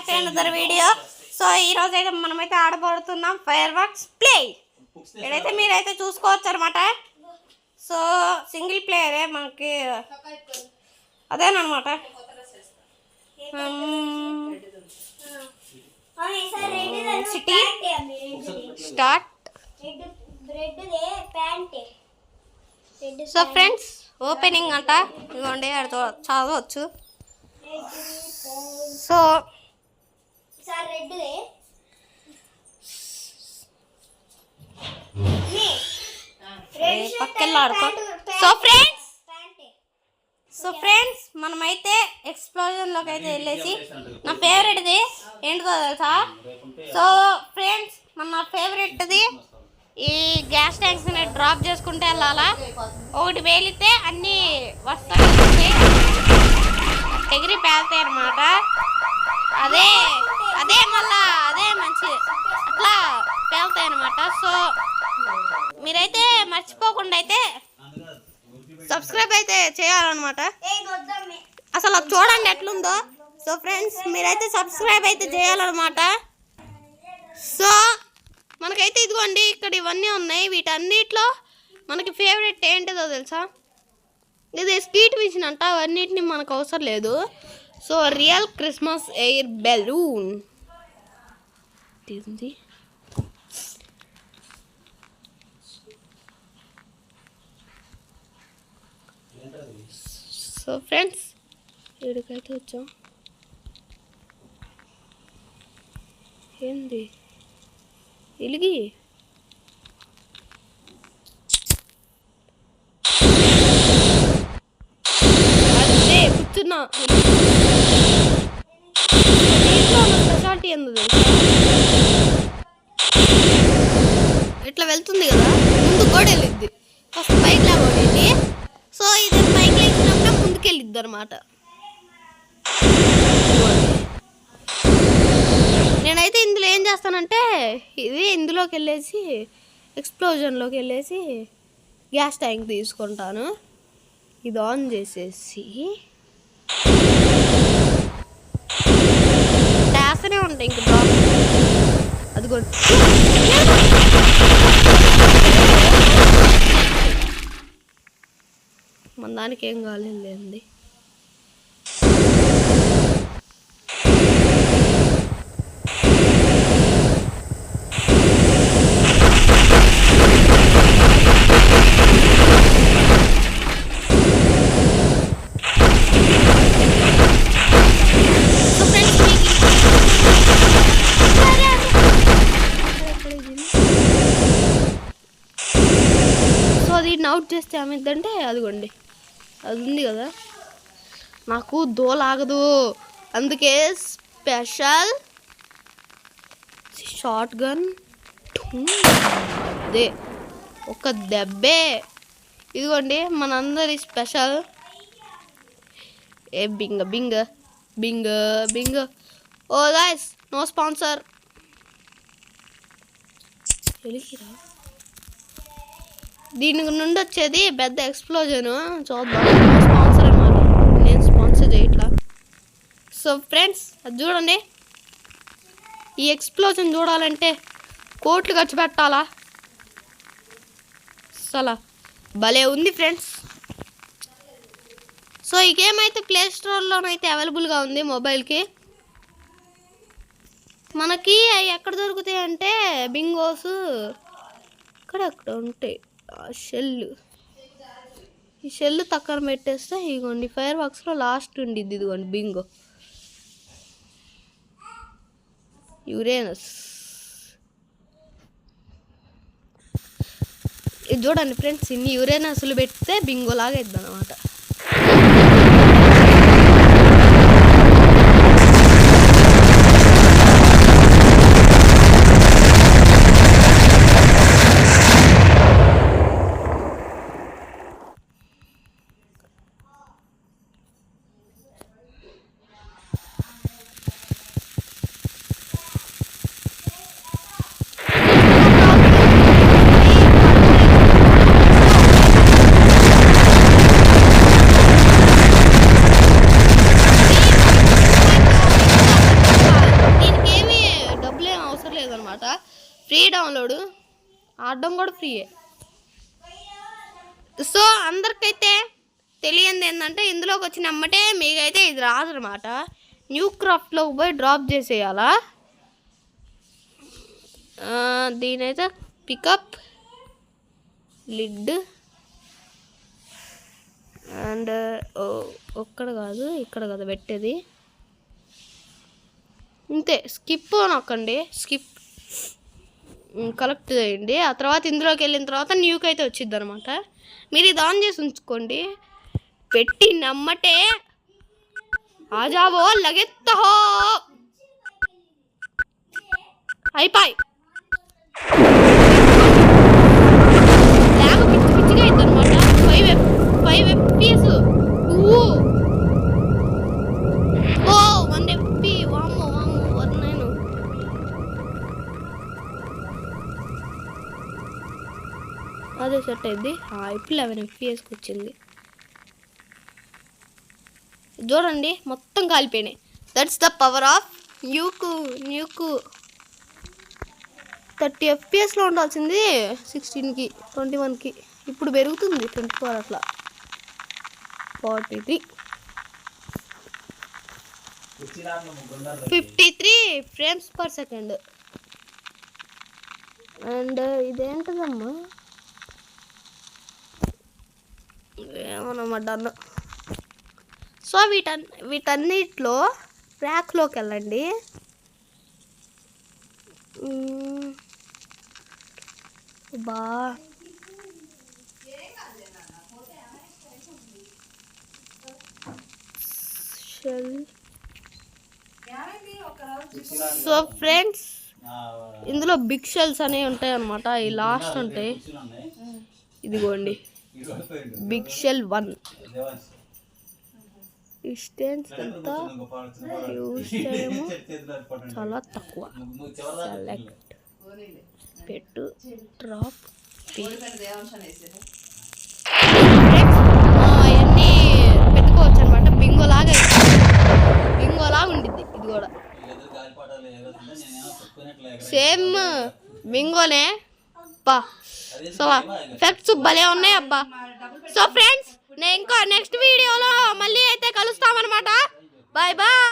To another video. So ఈ రోజు అయితే మనమైతే ఆడబడుతున్నాం ఫైర్ వర్క్స్ ప్లే. ఇక్కడైతే మీరైతే చూసుకోవచ్చు అనమాట. సో సింగిల్ ప్లేయరే మనకి అదేనమాట. City start. So friends opening అంట ఇదిగోండి చదవచ్చు. సో పక్కన ఆడుకో. సో ఫ్రెండ్స్ మనమైతే ఎక్స్ప్లోజన్లోకి అయితే వెళ్ళేసి నా ఫేవరెట్ది ఏంటిదో తెలుసా? సో ఫ్రెండ్స్ నా ఫేవరెట్ది ఈ గ్యాస్ ట్యాంక్స్ని డ్రాప్ చేసుకుంటే వెళ్ళాలా. ఒకటి వేలితే అన్నీ వస్తాయి, ఎగిరి పేలుతాయి అన్నమాట. అదే అదే మళ్ళా అదే మంచిది, అట్లా పేలుతాయి అన్నమాట. సో మీరైతే మర్చిపోకుండా అయితే సబ్స్క్రైబ్ అయితే చేయాలన్నమాట. అసలు చూడండి ఎట్లుందో. సో ఫ్రెండ్స్ మీరైతే సబ్స్క్రైబ్ అయితే చేయాలన్నమాట. సో మనకైతే ఇదిగోండి ఇక్కడ ఇవన్నీ ఉన్నాయి. వీటన్నిటిలో మనకి ఫేవరెట్ ఏంటిదో తెలుసా? ఇది స్కీట్ మిషన్ అంట. అవన్నిటిని మనకు అవసరం లేదు. So real Christmas air balloon తీసింది. సో ఫ్రెండ్స్ ఇక్కడికైతే వచ్చాం. ఏంది ఎలిగి అదే కూర్చున్నా. స్పెషాలిటీ ఎందుకు ఇట్లా వెళ్తుంది కదా, ముందు కూడా వెళ్ళిద్ది. ఫస్ట్ పైకి లేకపోయింది. సో ఇది పైకి లేచినప్పుడే ముందుకెళ్ళిద్ది అనమాట. నేనైతే ఇందులో ఏం చేస్తానంటే ఇందులోకి వెళ్ళేసి ఎక్స్ప్లోజన్లోకి వెళ్ళేసి గ్యాస్ ట్యాంక్ తీసుకుంటాను. ఇది ఆన్ చేసేసి చేస్తూనే ఉంటాయి. ఇంక డ్రాప్ అది కూడా మన దానికి ఏం కాలేదండి. సో అది అవుట్ చేస్తే ఏమైందంటే అదిగోండి అది ఉంది కదా, నాకు దోలాగదు. అందుకే స్పెషల్ షార్ట్ గన్ అదే ఒక దెబ్బే. ఇదిగోండి మనందరి స్పెషల్ ఏ బింగ బింగ బింగ బింగ. ఓ గైస్ నో స్పాన్సర్. ఎలిగిరా దీని నుండి వచ్చేది పెద్ద ఎక్స్ప్లోజన్. చూద్దాం. స్పాన్సర్ అన్నమాట, నేను స్పాన్సర్ చేయట్లా. సో ఫ్రెండ్స్ అది చూడండి, ఈ ఎక్స్ప్లోజన్ చూడాలంటే కోట్లు ఖర్చు పెట్టాలా. అసలు భలే ఉంది ఫ్రెండ్స్. సో ఈ గేమ్ అయితే ప్లే స్టోర్లోనైతే అవైలబుల్గా ఉంది మొబైల్కి. మనకి అవి ఎక్కడ దొరుకుతాయి అంటే బింగోస్ అక్కడ ఉంటాయి. ఈ షెల్ తక్కన పెట్టేస్తే ఇదిగోండి ఫైర్ వర్క్స్లో లాస్ట్ ఉండిద్ది. ఇదిగోండి బింగో యురేనస్. ఇది చూడండి ఫ్రెండ్స్, ఇన్ని యురేనస్లు పెడితే బింగో లాగా ఇద్దాం అనమాట. డౌన్లోడ్, ఆడడం కూడా ఫ్రీయే. సో అందరికైతే తెలియంది ఏంటంటే ఇందులోకి వచ్చిన అమ్మటే మీకైతే ఇది రాదనమాట. న్యూ క్రాఫ్ట్లోకి పోయి డ్రాప్ చేసేయాలా. దీనైతే పికప్ లిడ్ అండ్ ఒక్కడ కాదు ఇక్కడ కదా పెట్టేది. ఇంతే, స్కిప్ నొక్కండి, స్కిప్ కలెక్ట్ చేయండి. ఆ తర్వాత ఇందులోకి వెళ్ళిన తర్వాత న్యూకి అయితే వచ్చింది అనమాట. మీరు ఇది ఆన్ చేసి ఉంచుకోండి. పెట్టి నమ్మటే ఆజావో లగెత్త హో అయిపోయి లాగ్ పిచ్చి పిచ్చిగా అయింది అనమాట. 5 FPS 2 1 FP వామ్మో నేను అదే సెట్ అయింది. ఇప్పుడు 11 FPSకి వచ్చింది. చూడండి మొత్తం కాలిపోయినాయి. దట్స్ ద పవర్ ఆఫ్ న్యూకు 30 FPSలో ఉండాల్సింది 16కి 21కి ఇప్పుడు పెరుగుతుంది 24 అట్లా 43 53 ఫ్రేమ్స్ పర్ సెకండ్. అండ్ ఇదేంటదమ్మా ఏమన్నమాట అన్న. సో వీటన్నిటిలో ట్రాక్లోకి వెళ్ళండి. బా సో ఫ్రెండ్స్ ఇందులో బిగ్ షెల్స్ అనేవి ఉంటాయి అన్నమాట. ఈ లాస్ట్ ఉంటాయి. ఇదిగోండి బిగ్ షెల్ 1 డిస్టెన్స్ ఎంత యూజ్ చేయము చాలా తక్కువ. సెలెక్ట్ పెట్టు డ్రాప్ అవన్నీ పెట్టుకోవచ్చు అనమాట. బింగోలాగా ఉండిద్ది ఇది కూడా. సేమ్ బింగోనే అబ్బా. సో ఎఫెక్ట్స్ భలే ఉన్నాయి అబ్బా. సో ఫ్రెండ్స్ నేను ఇంకా నెక్స్ట్ వీడియోలో మళ్ళీ అయితే కలుస్తామన్నమాట. Bye bye.